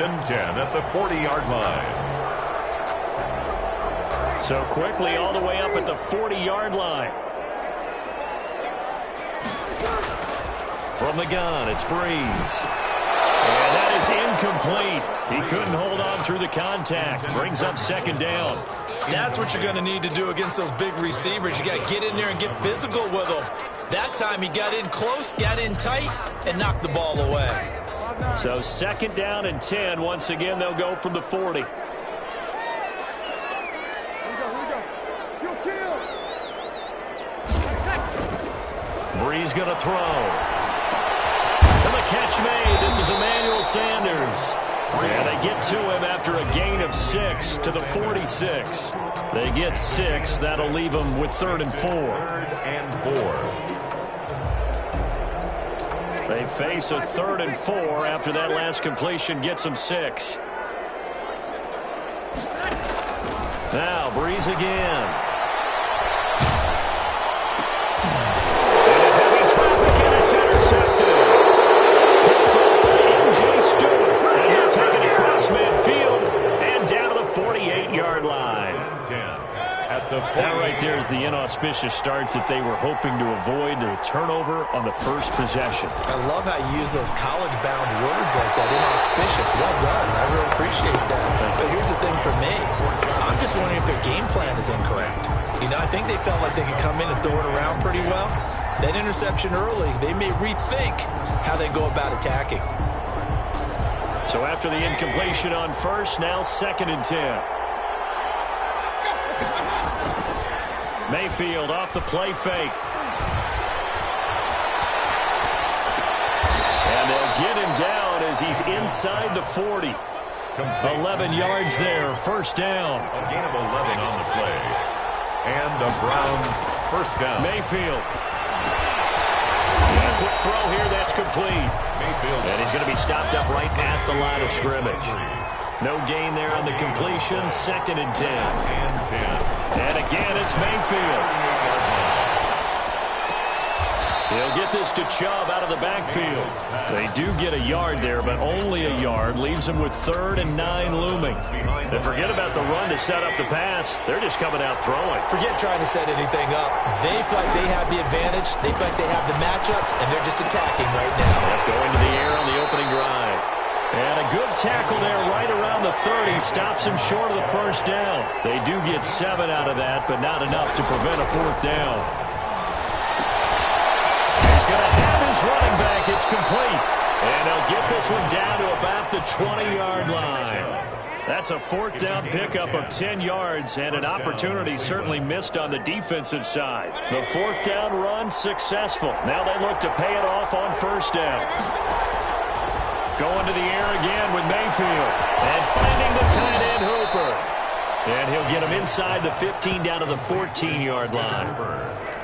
and 10 at the 40-yard line. So quickly all the way up at the 40-yard line. From the gun, it's Breeze. And that is incomplete. He couldn't hold on through the contact. Brings up second down. That's what you're going to need to do against those big receivers. You got to get in there and get physical with them. That time he got in close, got in tight, and knocked the ball away. So second down and 10. Once again, they'll go from the 40. Breeze going to throw. And the catch made. This is Emmanuel Sanders. And they get to him after a gain of 6 to the 46. They get 6. That'll leave them with 3rd and 4. 3rd and 4. They face a 3rd and 4 after that last completion gets them 6. Now Breeze again. That right there is the inauspicious start that they were hoping to avoid, a turnover on the first possession. I love how you use those college-bound words like that, inauspicious. Well done. I really appreciate that. But here's the thing for me. I'm just wondering if their game plan is incorrect. You know, I think they felt like they could come in and throw it around pretty well. That interception early, they may rethink how they go about attacking. So after the incompletion on first, now 2nd and 10. Mayfield off the play fake. And they'll get him down as he's inside the 40. 11 yards there, first down. A gain of 11 on the play. And the Browns first down. Mayfield. And a quick throw here, that's complete. Mayfield. And he's going to be stopped up right at the line of scrimmage. No gain there on the completion, 2nd and 10. And again, it's Mayfield. He'll get this to Chubb out of the backfield. They do get a yard there, but only a yard. Leaves them with 3rd and 9 looming. They forget about the run to set up the pass. They're just coming out throwing. Forget trying to set anything up. They feel like they have the advantage. They feel like they have the matchups, and they're just attacking right now. Going to the air on the opening drive. And a good tackle there right around the 30. Stops him short of the first down. They do get 7 out of that, but not enough to prevent a 4th down. He's going to have his running back. It's complete. And they'll get this one down to about the 20-yard line. That's a 4th down pickup of 10 yards and an opportunity certainly missed on the defensive side. The 4th down run successful. Now they look to pay it off on first down. Going to the air again with Mayfield. And finding the tight end Hooper. And he'll get him inside the 15 down to the 14-yard line.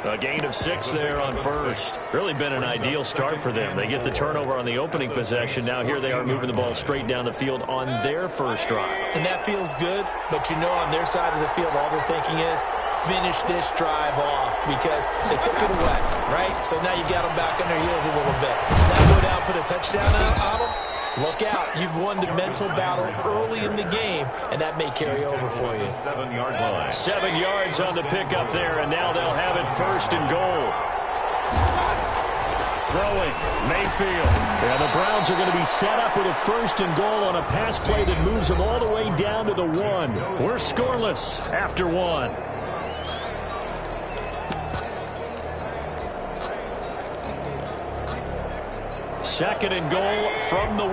A gain of 6 there on first. Really been an ideal start for them. They get the turnover on the opening possession. Now here they are moving the ball straight down the field on their first drive. And that feels good, but you know on their side of the field all they're thinking is finish this drive off because they took it away, right? So now you got them back on their heels a little bit. Now go down, put a touchdown on them. Look out. You've won the mental battle early in the game, and that may carry over for you. 7-yard line. 7 yards on the pickup there, and now they'll have it 1st and goal. Throwing, Mayfield. And the Browns are going to be set up with a 1st and goal on a pass play that moves them all the way down to the 1. We're scoreless after 1. Second and goal from the 1.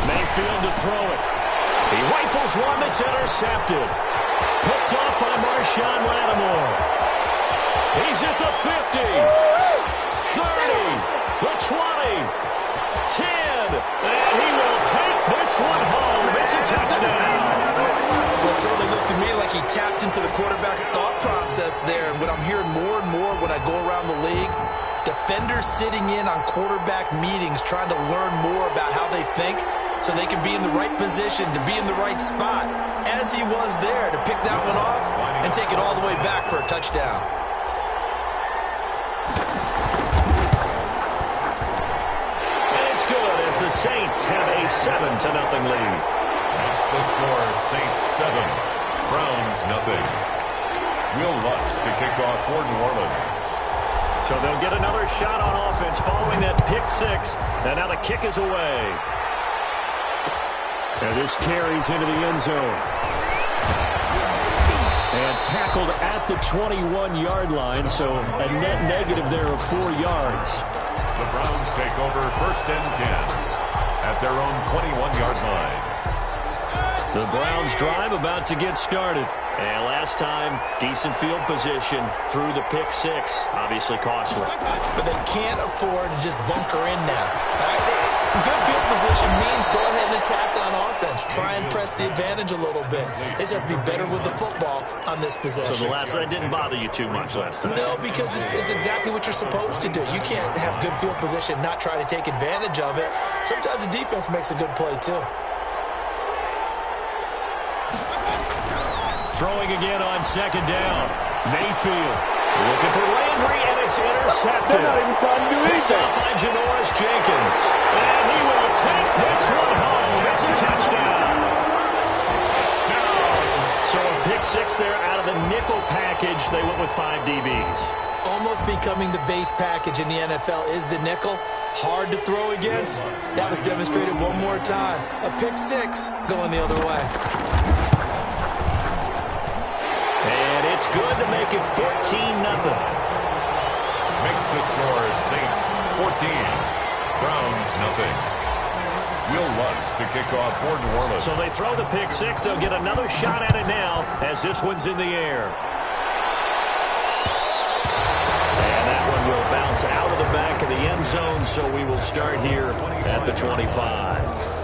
Mayfield to throw it. He rifles one that's intercepted. Picked off by Marshawn Lattimore. He's at the 50, 30, the 20, 10, and he will take this one home. It's a touchdown. Well, it certainly looked to me like he tapped into the quarterback's thought process there. And what I'm hearing more and more when I go around the league, defenders sitting in on quarterback meetings trying to learn more about how they think so they can be in the right position, to be in the right spot, as he was there to pick that one off and take it all the way back for a touchdown. Saints have a 7-0 lead. Makes the score Saints 7, Browns nothing. Will Lutz to kick off for New Orleans. So they'll get another shot on offense following that pick six. And now the kick is away. And this carries into the end zone. And tackled at the 21-yard line, so a net negative there of 4 yards. The Browns take over 1st and 10 at their own 21-yard line. The Browns drive about to get started. And last time, decent field position through the pick six. Obviously costly. But they can't afford to just bunker in now. Good field position means go ahead and attack on offense. Try and press the advantage a little bit. They just have to be better with the football on this possession. So the last one didn't bother you too much last time? No, because it's exactly what you're supposed to do. You can't have good field position, not try to take advantage of it. Sometimes the defense makes a good play, too. Throwing again on 2nd down. Mayfield looking for Landry, and it's intercepted. Picked up by Janoris Jenkins. And he will take this one home. It's a touchdown. So a pick six there out of the nickel package. They went with 5 DBs. Almost becoming the base package in the NFL is the nickel. Hard to throw against. That was demonstrated one more time. A pick six going the other way. And it's good to make it 14-0. Makes the score Saints 14, Browns nothing. Will Lutz to kick off for New Orleans. So they throw the pick six. They'll get another shot at it now as this one's in the air. And that one will bounce out of the back of the end zone, so we will start here at the 25.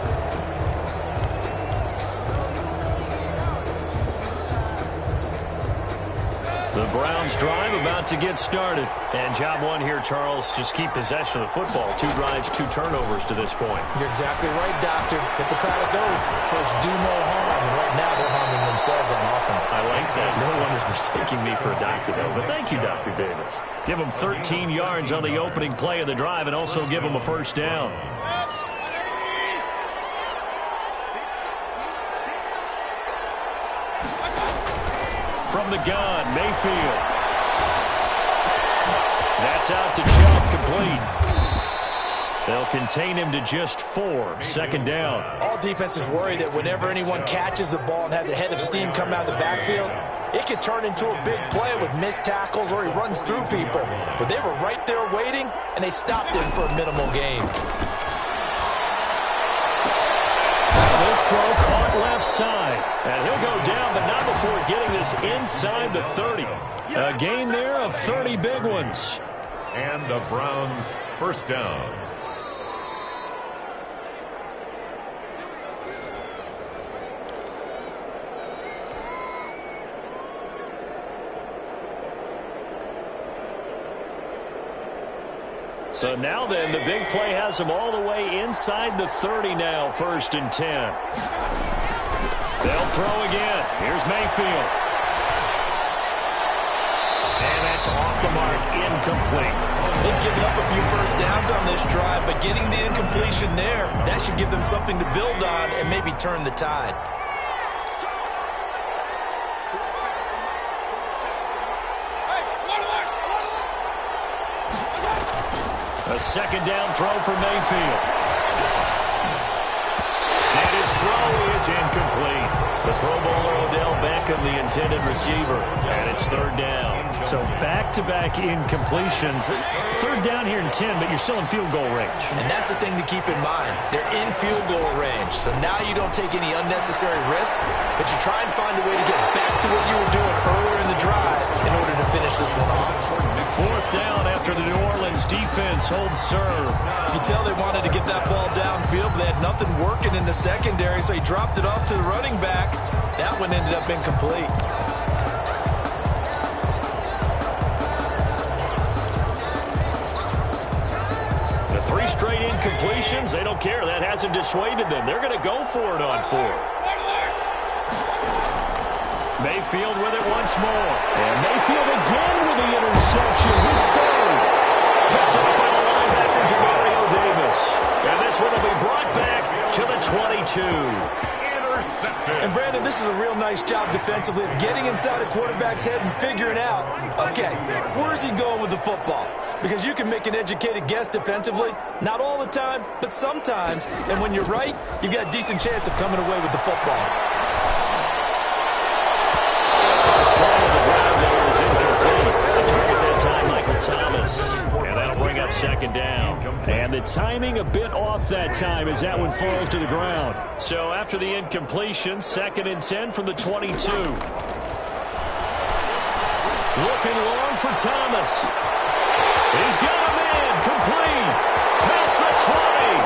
The Browns drive about to get started. And job one here, Charles, just keep possession of the football. 2 drives, 2 turnovers to this point. You're exactly right, Doctor. Hippocratic oath. First, do no harm. And right now, they're harming themselves on offense. I like that. No one is mistaking me for a doctor, though. But thank you, Dr. Davis. Give them 13 yards on the opening play of the drive and also give them a first down. From the gun, Mayfield. That's out to Chubb, complete. They'll contain him to just 4. 2nd down. All defense is worried that whenever anyone catches the ball and has a head of steam coming out of the backfield, it could turn into a big play with missed tackles or he runs through people. But they were right there waiting, and they stopped him for a minimal gain. This throw caught left side. And he'll go down, but not before getting this inside the 30. A gain there of 30 big ones. And the Browns first down. So now then, the big play has them all the way inside the 30 now, 1st and 10. They'll throw again. Here's Mayfield. And that's off the mark, incomplete. They've given up a few first downs on this drive, but getting the incompletion there, that should give them something to build on and maybe turn the tide. A 2nd down throw for Mayfield. And his throw is incomplete. The Pro Bowler Odell Beckham, the intended receiver. And it's 3rd down. So back-to-back incompletions. 3rd down here in 10, but you're still in field goal range. And that's the thing to keep in mind. They're in field goal range. So now you don't take any unnecessary risks, but you try and find a way to get back to what you were doing earlier in the drive in order to finish this one off. 4th down after the New Orleans defense holds serve. You can tell they wanted to get that ball downfield, but they had nothing working in the secondary, so he dropped it off to the running back. That one ended up incomplete. The 3 straight incompletions, they don't care. That hasn't dissuaded them. They're going to go for it on 4th. Mayfield with it once more. And Mayfield again with the interception. His 3rd. Picked up by the linebacker, Jamario Davis. And this one will be brought Intercepted. And, Brandon, this is a real nice job defensively of getting inside a quarterback's head and figuring out, okay, where's he going with the football? Because you can make an educated guess defensively, not all the time, but sometimes. And when you're right, you've got a decent chance of coming away with the football. First play of the drive there is incomplete. The target that time, Michael Thomas. And that'll bring up second down. And the timing a bit off that time as that one falls to the ground. So after the incompletion, 2nd and 10 from the 22. Looking long for Thomas. He's got a man complete. Past the 20.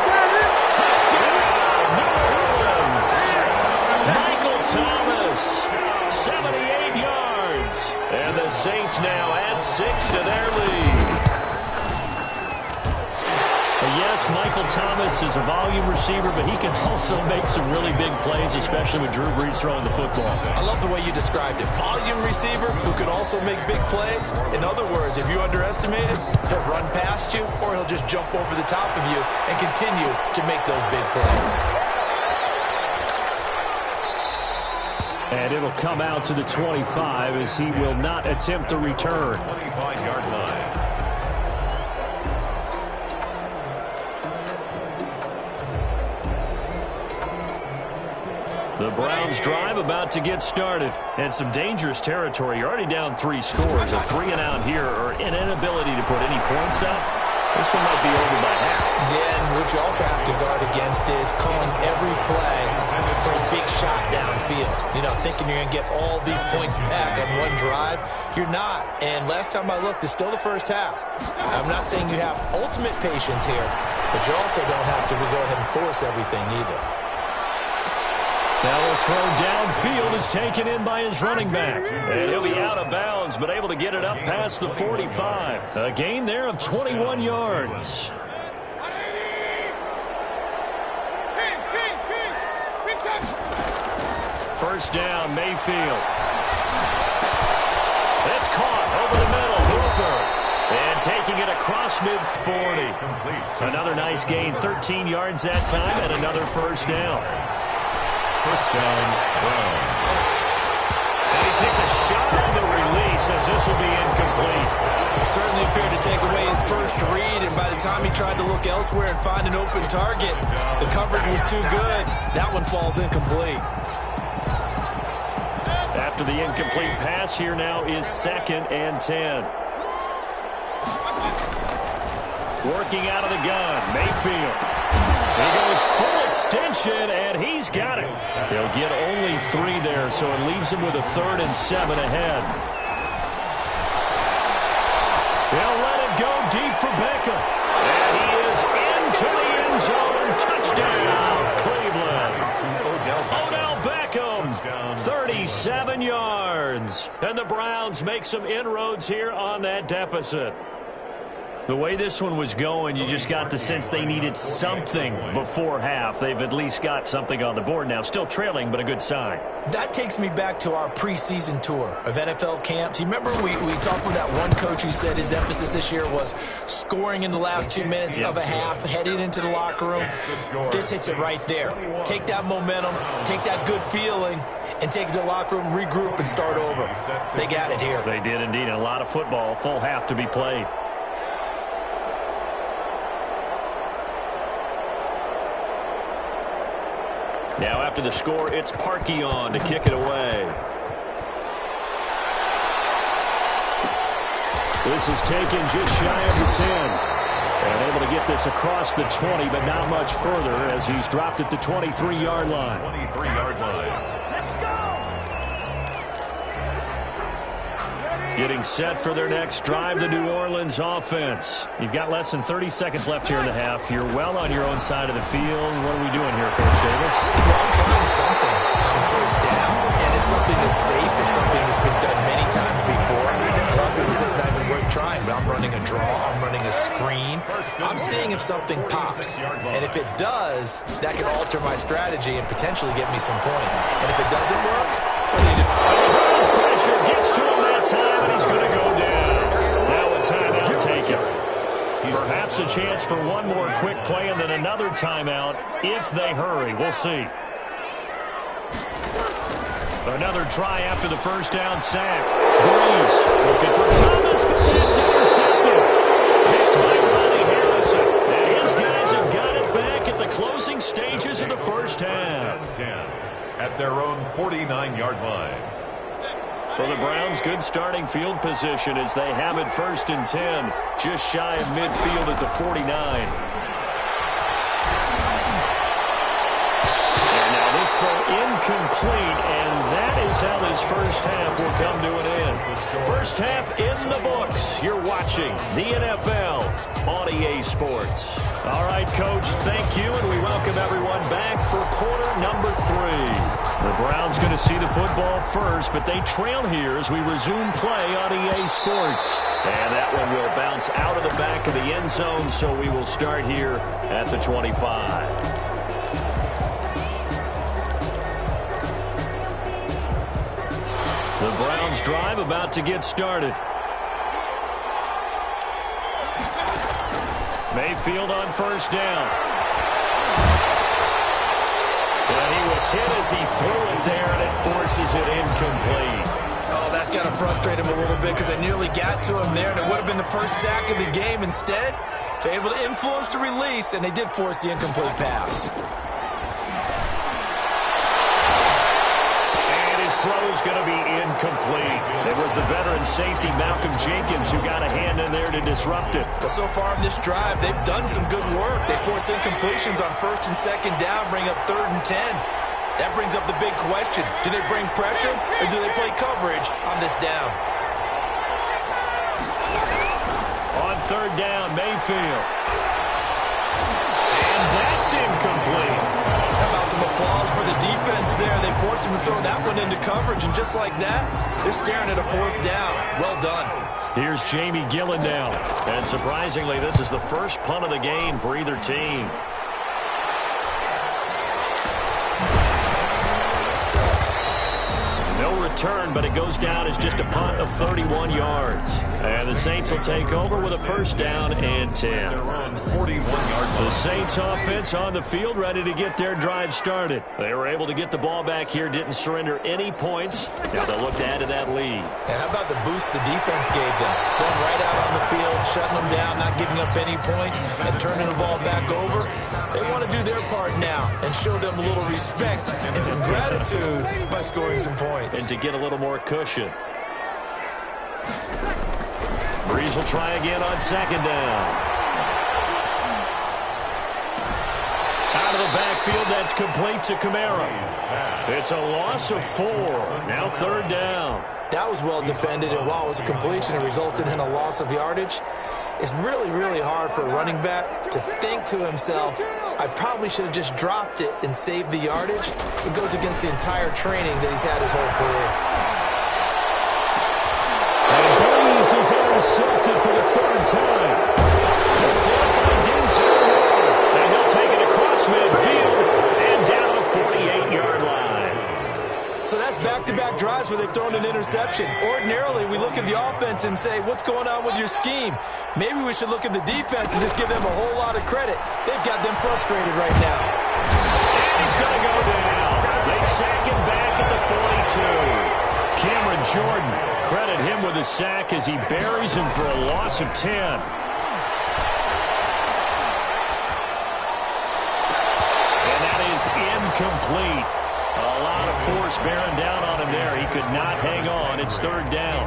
Touchdown, New Orleans. Michael Thomas, 78 yards. And the Saints now add 6 to their lead. Yes, Michael Thomas is a volume receiver, but he can also make some really big plays, especially with Drew Brees throwing the football. I love the way you described it. Volume receiver who can also make big plays. In other words, if you underestimate him, he'll run past you or he'll just jump over the top of you and continue to make those big plays. And it'll come out to the 25 as he will not attempt to return. 25-yard line. The Browns drive about to get started. And some dangerous territory. You're already down 3 scores. A 3 and out here or an inability to put any points up. This one might be over by half. Yeah, and what you also have to guard against is calling every play for a big shot downfield. You know, thinking you're going to get all these points back on one drive. You're not. And last time I looked, it's still the first half. I'm not saying you have ultimate patience here, but you also don't have to go ahead and force everything either. Now the throw downfield is taken in by his running back. And he'll be out of bounds, but able to get it up past the 45. A gain there of 21 yards. First down, Mayfield. It's caught over the middle. Hooper. And taking it across mid-40. Another nice gain, 13 yards that time, and another first down. First down, Browns. And he takes a shot on the release as this will be incomplete. Certainly appeared to take away his first read, and by the time he tried to look elsewhere and find an open target, the coverage was too good. That one falls incomplete. After the incomplete pass, here now is 2nd and 10. Working out of the gun, Mayfield. He goes full extension, and he's got it. He'll get only 3 there, so it leaves him with a 3rd and 7 ahead. They'll let it go deep for Beckham. And he is into the end zone. Touchdown, Cleveland. Odell Beckham, 37 yards. And the Browns make some inroads here on that deficit. The way this one was going, you just got the sense they needed something before half. They've at least got something on the board now. Still trailing, but a good sign. That takes me back to our preseason tour of NFL camps. You remember we talked with that one coach who said his emphasis this year was scoring in the last 2 minutes of a half, heading into the locker room. This hits it right there. Take that momentum, take that good feeling, and take it to the locker room, regroup, and start over. They got it here. They did indeed. And a lot of football, full half to be played. Now after the score, it's Parkey on to kick it away. This is taken just shy of the 10. And able to get this across the 20, but not much further as he's dropped it to 23-yard line. 23-yard line. Getting set for their next drive, the New Orleans offense. You've got less than 30 seconds left here in the half. You're well on your own side of the field. What are we doing here, Coach Davis? Well, I'm trying something on first down, and it's something that's safe. It's something that's been done many times before. A lot of people say it's not even worth trying, but I'm running a draw. I'm running a screen. I'm seeing if something pops, and if it does, that can alter my strategy and potentially get me some points. And if it doesn't work, what do you do? Browns pressure gets to him that time, and he's going to go down. Now a timeout taken. Perhaps a chance for one more quick play and then another timeout if they hurry. We'll see. Another try after the first down sack. Breeze looking for Thomas, but that's intercepted. Picked by Ronnie Harrison. And his guys have got it back at the closing stages of the first half. At their own 49-yard line. For the Browns, good starting field position as they have it 1st and 10, just shy of midfield at the 49. And now this throw incomplete, and that is how this first half will come to an end. First half in the books. You're watching the NFL on EA Sports. All right, Coach, thank you, and we welcome everyone back for quarter number 3. The Browns going to see the football first, but they trail here as we resume play on EA Sports. And that one will bounce out of the back of the end zone, so we will start here at the 25. The Browns drive about to get started. Mayfield on first down. And he was hit as he threw it there, and it forces it incomplete. Oh, that's got to frustrate him a little bit because they nearly got to him there, and it would have been the first sack of the game. Instead, they're able to influence the release, and they did force the incomplete pass. Throw's going to be incomplete. It was the veteran safety Malcolm Jenkins who got a hand in there to disrupt it. Well, so far in this drive, they've done some good work. They force incompletions on 1st and 2nd down, bring up 3rd and 10. That brings up the big question. Do they bring pressure or do they play coverage on this down? On 3rd down, Mayfield. And that's incomplete. How about some applause for the defense there? They forced him to throw that one into coverage, and just like that, they're staring at a 4th down. Well done. Here's Jamie Gillen now. And surprisingly, this is the first punt of the game for either team. No return, but it goes down as just a punt of 31 yards. And the Saints will take over with a 1st down and 10. The Saints offense on the field, ready to get their drive started. They were able to get the ball back here, didn't surrender any points. Now they'll look to add to that lead. Yeah, how about the boost the defense gave them? Going right out on the field, shutting them down, not giving up any points, and turning the ball back over. They want to do their part now and show them a little respect and some gratitude by scoring some points. And to get a little more cushion. Breeze will try again on 2nd down. Out of the backfield, that's complete to Kamara. It's a loss of 4. Now 3rd down. That was well defended, and while it was a completion, it resulted in a loss of yardage. It's really, really hard for a running back to think to himself, I probably should have just dropped it and saved the yardage. It goes against the entire training that he's had his whole career. And Breeze is intercepted for the 3rd time. Picked up by Denzel Ward. And he'll take it across midfield and down the 48-yard line. So that's back-to-back drives where they've thrown an interception. Ordinarily, we look at the offense and say, what's going on with your scheme? Maybe we should look at the defense and just give them a whole lot of credit. They've got them frustrated right now. And he's going to go down. They sack him back at the 42. Cameron Jordan, credit him with a sack as he buries him for a loss of 10. And that is incomplete. A lot of force bearing down on him there. He could not hang on. It's 3rd down.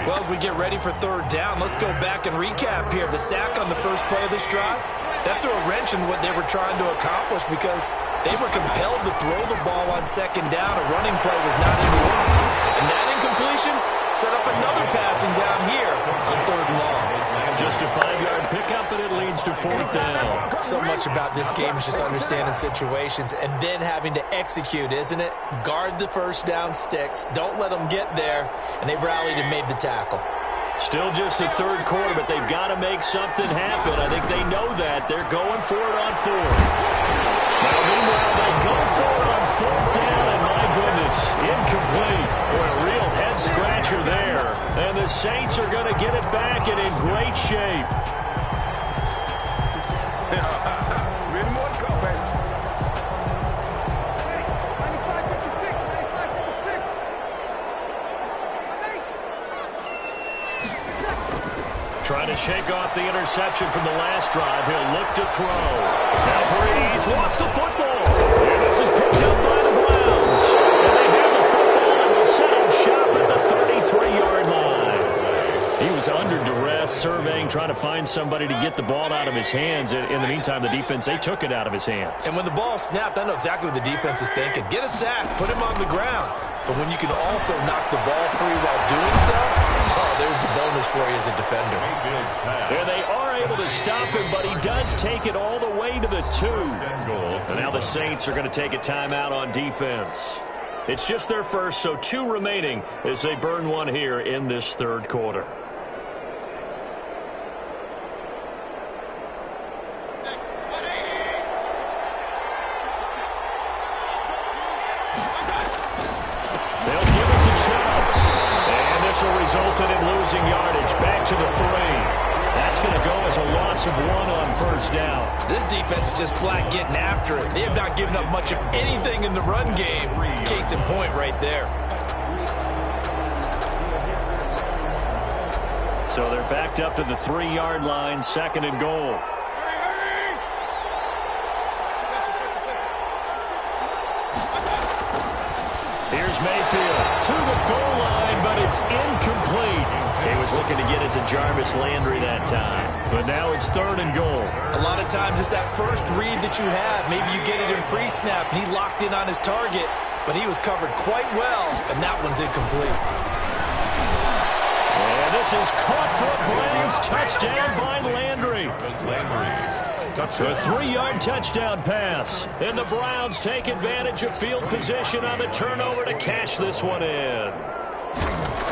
Well, as we get ready for 3rd down, let's go back and recap here. The sack on the first play of this drive, that threw a wrench in what they were trying to accomplish because they were compelled to throw the ball on 2nd down. A running play was not in the works. And that incompletion set up another passing down here on 3rd and long. Just a 5-yard pickup, and it leads to 4th down. So much about this game is just understanding situations and then having to execute, isn't it? Guard the 1st down sticks. Don't let them get there. And they rallied and made the tackle. Still just the 3rd quarter, but they've got to make something happen. I think they know that. They're going for it on 4th. Now, meanwhile, they go for it on 4th down, and my goodness, incomplete. Boy, a real head-scratcher there. And the Saints are going to get it back and in great shape. to shake off the interception from the last drive. He'll look to throw. Now Breeze lost the football. And this is picked up by the Browns. And they have the football and will set up shop at the 33-yard line. He was under duress, surveying, trying to find somebody to get the ball out of his hands. In the meantime, the defense, they took it out of his hands. And when the ball snapped, I know exactly what the defense is thinking. Get a sack, put him on the ground. But when you can also knock the ball free while doing so, oh, there's the bonus for you as a defender. And they are able to stop him, but he does take it all the way to the 2. And now the Saints are going to take a timeout on defense. It's just their first, so 2 remaining as they burn one here in this third quarter. Resulted in losing yardage. Back to the 3. That's going to go as a loss of 1 on first down. This defense is just flat getting after it. They have not given up much of anything in the run game. Case in point right there. So they're backed up to the 3-yard line, 2nd and goal. Here's Mayfield to the goal line, but it's incomplete. He was looking to get it to Jarvis Landry that time. But now it's 3rd and goal. A lot of times it's that first read that you have. Maybe you get it in pre-snap, and he locked in on his target, but he was covered quite well, and that one's incomplete. And this is caught for a Browns touchdown by Landry. A 3-yard touchdown pass. And the Browns take advantage of field position on the turnover to cash this one in.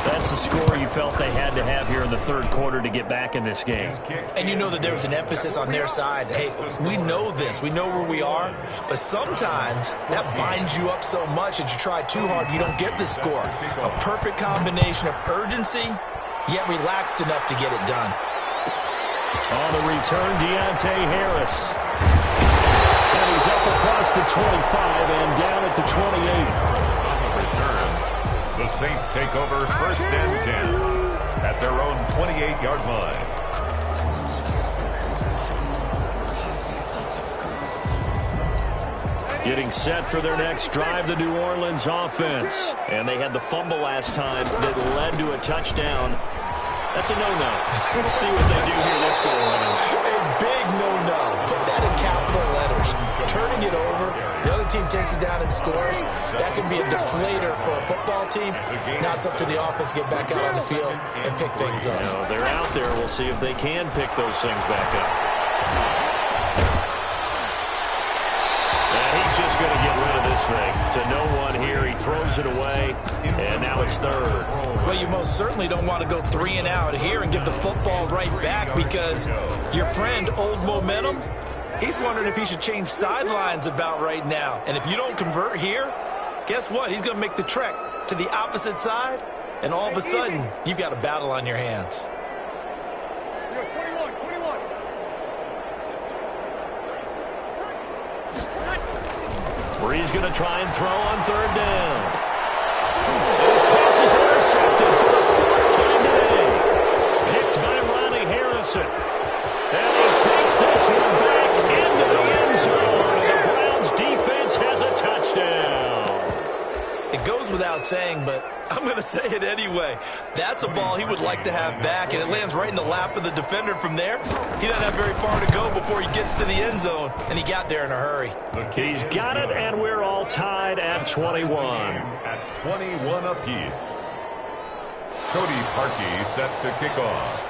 That's the score you felt they had to have here in the third quarter to get back in this game. And you know that there was an emphasis on their side. Hey, we know this. We know where we are. But sometimes that binds you up so much that you try too hard, you don't get the score. A perfect combination of urgency, yet relaxed enough to get it done. On the return, Deontay Harris. And he's up across the 25 and down at the 28. On the return, the Saints take over 1st and 10 at their own 28-yard line. Getting set for their next drive, the New Orleans offense. And they had the fumble last time that led to a touchdown. That's a no-no. We'll see what they do here this go around. A big no-no. Put that in capital letters. Turning it over, the other team takes it down and scores. That can be a deflator for a football team. Now it's up to the offense to get back out on the field and pick things up. No, they're out there. We'll see if they can pick those things back up. And he's just going to get rid of this thing. To no one here. He throws it away, and now it's 3rd. Well, you most certainly don't want to go 3 and out here and give the football right back because your friend, Old Momentum, he's wondering if he should change sidelines about right now. And if you don't convert here, guess what? He's going to make the trek to the opposite side, and all of a sudden, you've got a battle on your hands. Breeze going to try and throw on 3rd down. His pass is intercepted for the 4th time today. Picked by Ronnie Harrison. And he takes this one back into the end zone. And the Browns defense has a touchdown. It goes without saying, but I'm going to say it anyway. That's a ball he would like to have back, and it lands right in the lap of the defender from there. He doesn't have very far to go before he gets to the end zone, and he got there in a hurry. He's got it, and we're all tied at 21. At 21 apiece. Cody Parkey set to kick off.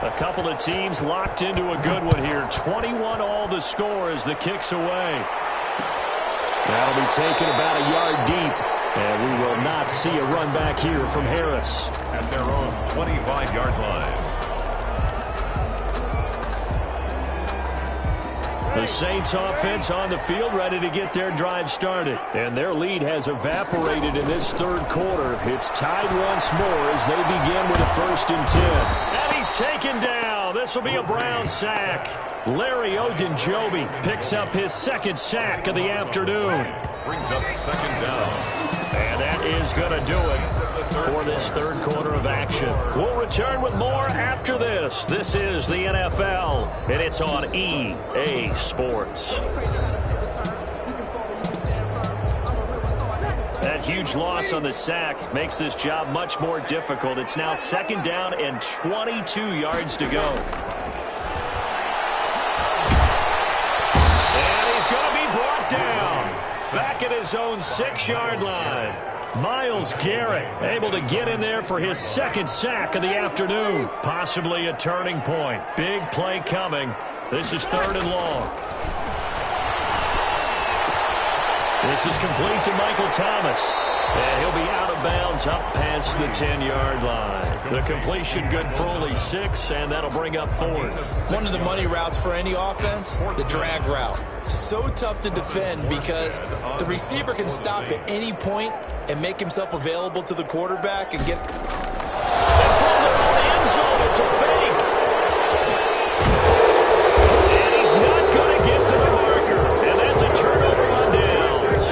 A couple of teams locked into a good one here. 21 all the score as the kick's away. That'll be taken about a yard deep. And we will not see a run back here from Harris. At their own 25-yard line. The Saints offense on the field ready to get their drive started. And their lead has evaporated in this third quarter. It's tied once more as they begin with a 1st and 10. And he's taken down. this will be a Brown sack. Larry Ogunjobi picks up his second sack of the afternoon. Brings up second down. And that is going to do it for this third quarter of action. We'll return with more after this. This is the NFL, and it's on EA Sports. That huge loss on the sack makes this job much more difficult. It's now second down and 22 yards to go. And he's going to be brought down back at his own 6-yard line. Myles Garrett able to get in there for his second sack of the afternoon. Possibly a turning point. Big play coming. This is third and long. This is complete to Michael Thomas. And he'll be out of bounds up past the 10-yard line. The completion good for only 6, and that'll bring up fourth. One of the money routes for any offense, the drag route. So tough to defend because the receiver can stop at any point and make himself available to the quarterback and get... And from the end zone, it's a fake. And he's not going to get to the marker. And that's a turnover on downs.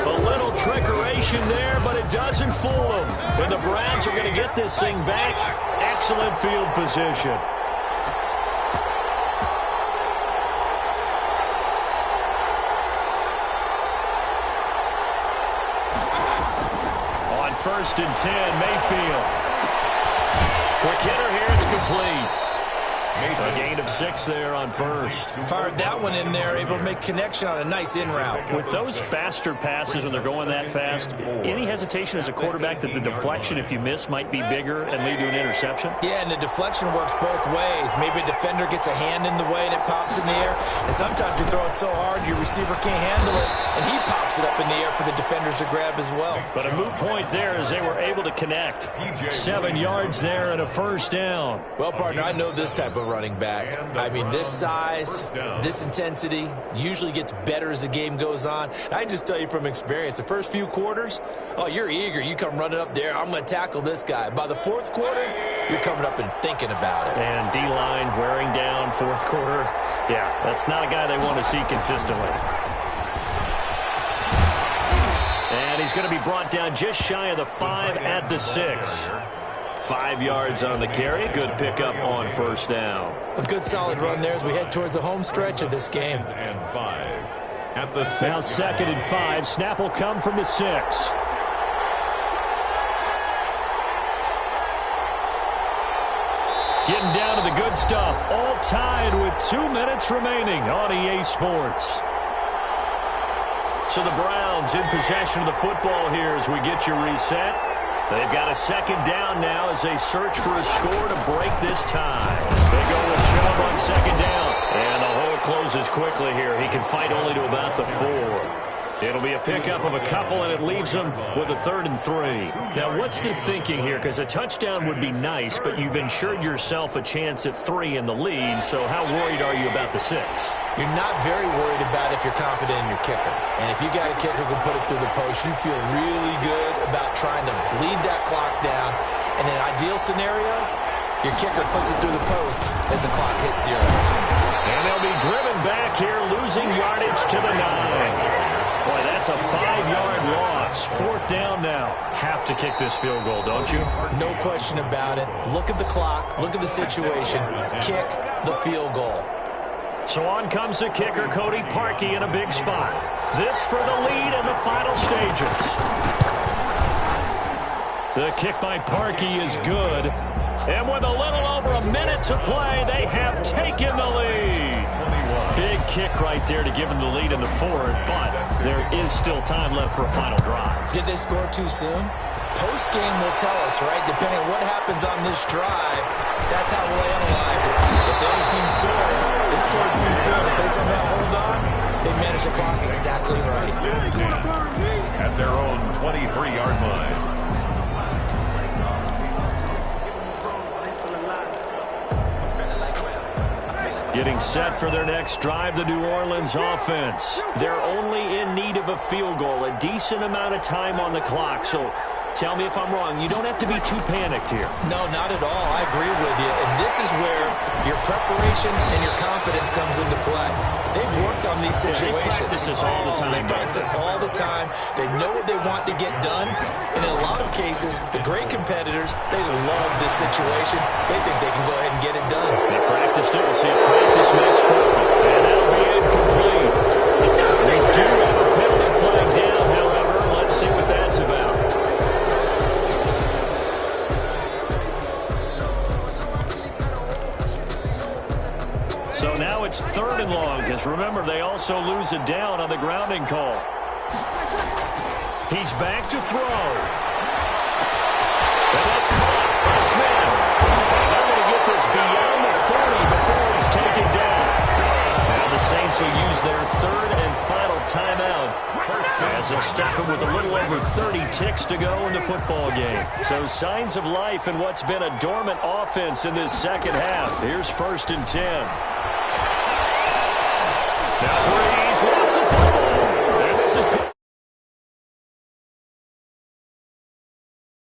A little trickeration there, but it doesn't fool him. And the Browns are going to get this thing back. Excellent field position. On 1st and 10, Mayfield. Quick hitter here, it's complete. A gain of 6 there on first. Fired that one in there, able to make connection on a nice in route. With those faster passes when they're going that fast, any hesitation as a quarterback that the deflection, if you miss, might be bigger and lead to an interception? Yeah, and the deflection works both ways. Maybe a defender gets a hand in the way and it pops in the air. And sometimes you throw it so hard your receiver can't handle it, and he pops it up in the air for the defenders to grab as well. But a moot point there as they were able to connect. 7 yards there and a first down. Well, partner, I know this type of running back. I mean, this size, this intensity usually gets better as the game goes on. And I just tell you from experience, the first few quarters, oh, you're eager. You come running up there, I'm going to tackle this guy. By the fourth quarter, you're coming up and thinking about it. And D-line wearing down fourth quarter. Yeah, that's not a guy they want to see consistently. And he's going to be brought down just shy of the 5 at the 6. 5 yards on the carry. Good pickup on first down. A good solid run there as we head towards the home stretch of this game. And 5 at the 6. Now 2nd and 5. Snap will come from the 6. Getting down to the good stuff. All tied with 2 minutes remaining on EA Sports. So the Browns in possession of the football here as we get you reset. They've got a second down now as they search for a score to break this tie. They go with Chubb on second down. And the hole closes quickly here. He can fight only to about the 4. It'll be a pickup of a couple, and it leaves them with a 3rd and 3. Now, what's the thinking here? Because a touchdown would be nice, but you've ensured yourself a chance at 3 in the lead. So how worried are you about the 6? You're not very worried about if you're confident in your kicker. And if you got a kicker who can put it through the post, you feel really good about trying to bleed that clock down. In an ideal scenario, your kicker puts it through the post as the clock hits zeros. And they'll be driven back here, losing yardage to the 9. Boy, that's a 5-yard loss. 4th down now. Have to kick this field goal, don't you? No question about it. Look at the clock. Look at the situation. Kick the field goal. So on comes the kicker, Cody Parkey, in a big spot. This for the lead in the final stages. The kick by Parkey is good. And with a little over a minute to play, they have taken the lead. Big kick right there to give them the lead in the 4th, but there is still time left for a final drive. Did they score too soon? Post-game will tell us, right? Depending on what happens on this drive, that's how we'll analyze it. If the other team scores, they scored too soon. If they somehow hold on, they manage the clock exactly right. At their own 23-yard line. Getting set for their next drive, the New Orleans offense. They're only in need of a field goal, a decent amount of time on the clock. So Tell me if I'm wrong. You don't have to be too panicked here. No, not at all. I agree with you. And this is where your preparation and your confidence comes into play. They've worked on these situations. They practice this all the time. They practice it all the time. They know what they want to get done. And in a lot of cases, the great competitors, they love this situation. They think they can go ahead and get it done. They practiced it. We'll see if practice makes perfect. And that'll be incomplete. They do have a penalty flag down, however. Let's see what that's about. So now it's 3rd and long, because remember, they also lose it down on the grounding call. He's back to throw. And that's caught by Smith. And they're going to get this beyond the 40 before he's taken down. Now the Saints will use their 3rd and final timeout as they'll stop it with a little over 30 ticks to go in the football game. So signs of life in what's been a dormant offense in this second half. Here's 1st and 10. Now 3.